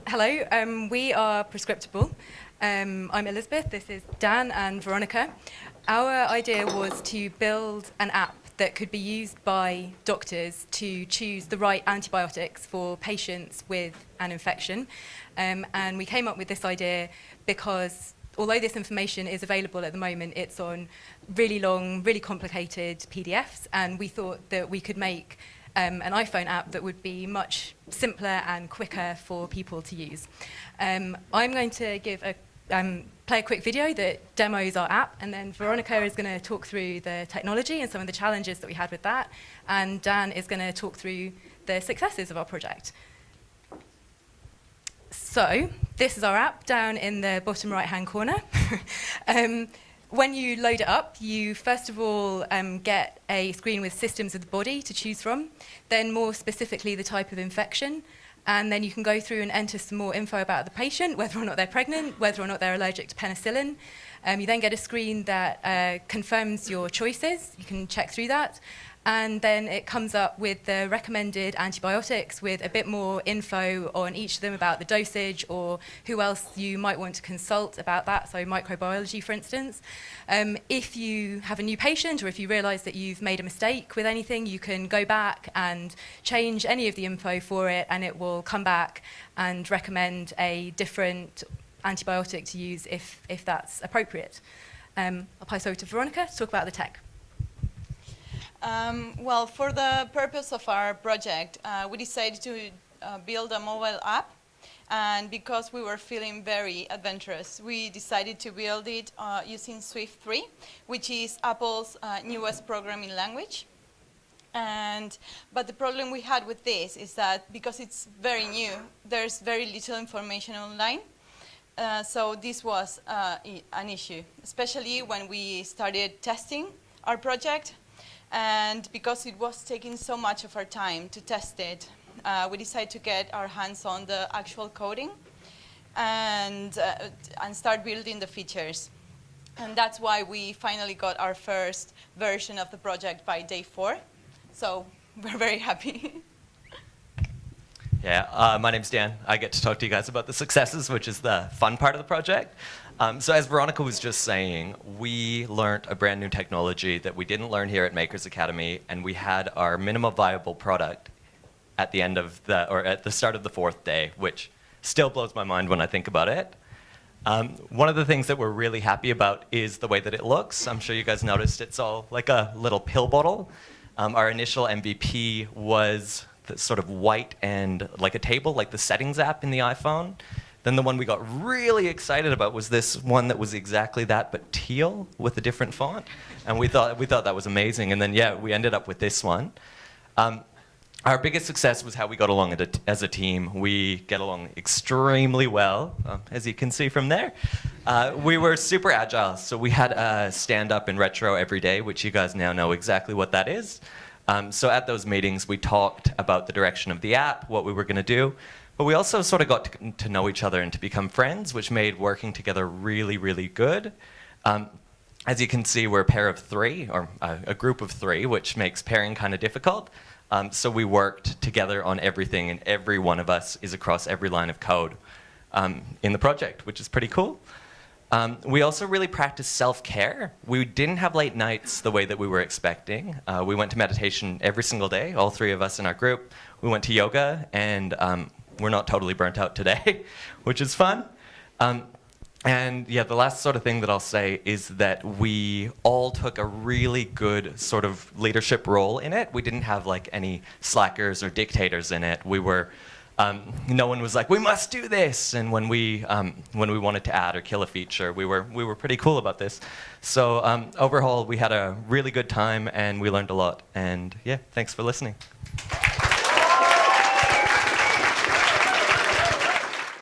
Hello, we are Prescriptable. I'm Elizabeth, this is Dan and Veronica. Our idea was to build an app that could be used by doctors to choose the right antibiotics for patients with an infection. And we came up with this idea because although this information is available at the moment, it's on really long, really complicated PDFs, and we thought that we could make an iPhone app that would be much simpler and quicker for people to use. I'm going to play a quick video that demos our app, and then Veronica is going to talk through the technology and some of the challenges that we had with that, and Dan is going to talk through the successes of our project. So this is our app down in the bottom right-hand corner. When you load it up, you first of all get a screen with systems of the body to choose from, then more specifically the type of infection, and then you can go through and enter some more info about the patient, whether or not they're pregnant, whether or not they're allergic to penicillin. You then get a screen that confirms your choices. You can check through that. And then it comes up with the recommended antibiotics with a bit more info on each of them about the dosage or who else you might want to consult about that, so microbiology, for instance. If you have a new patient or if you realise that you've made a mistake with anything, you can go back and change any of the info for it, and it will come back and recommend a different antibiotic to use if that's appropriate. I'll pass over to Veronica to talk about the tech. Well, for the purpose of our project, we decided to build a mobile app, and because we were feeling very adventurous, we decided to build it using Swift 3, which is Apple's newest programming language. But the problem we had with this is that because it's very new, there's very little information online. So this was an issue, especially when we started testing our project. And because it was taking so much of our time to test it, we decided to get our hands on the actual coding and start building the features. And that's why we finally got our first version of the project by day 4. So we're very happy. Yeah, my name's Dan. I get to talk to you guys about the successes, which is the fun part of the project. So as Veronica was just saying, we learned a brand new technology that we didn't learn here at Makers Academy, and we had our minimum viable product at the end of at the start of the 4th day, which still blows my mind when I think about it. One of the things that we're really happy about is the way that it looks. I'm sure you guys noticed it's all like a little pill bottle. Our initial MVP was the sort of white and like a table, like the settings app in the iPhone. Then the one we got really excited about was this one that was exactly that, but teal with a different font. And we thought that was amazing. And then, yeah, we ended up with this one. Our biggest success was how we got along as a team. We get along extremely well, as you can see from there. We were super agile. So we had a stand-up in retro every day, which you guys now know exactly what that is. So at those meetings, we talked about the direction of the app, what we were going to do. But we also sort of got to know each other and to become friends, which made working together really, really good. As you can see, we're a pair of 3, or a group of 3, which makes pairing kind of difficult. So we worked together on everything, and every one of us is across every line of code in the project, which is pretty cool. We also really practiced self-care. We didn't have late nights the way that we were expecting. We went to meditation every single day, all 3 of us in our group. We went to yoga, and we're not totally burnt out today, which is fun. And yeah, the last sort of thing that I'll say is that we all took a really good sort of leadership role in it. We didn't have like any slackers or dictators in it. We were, no one was like, we must do this. And when we wanted to add or kill a feature, we were pretty cool about this. So overall, we had a really good time and we learned a lot. And yeah, thanks for listening.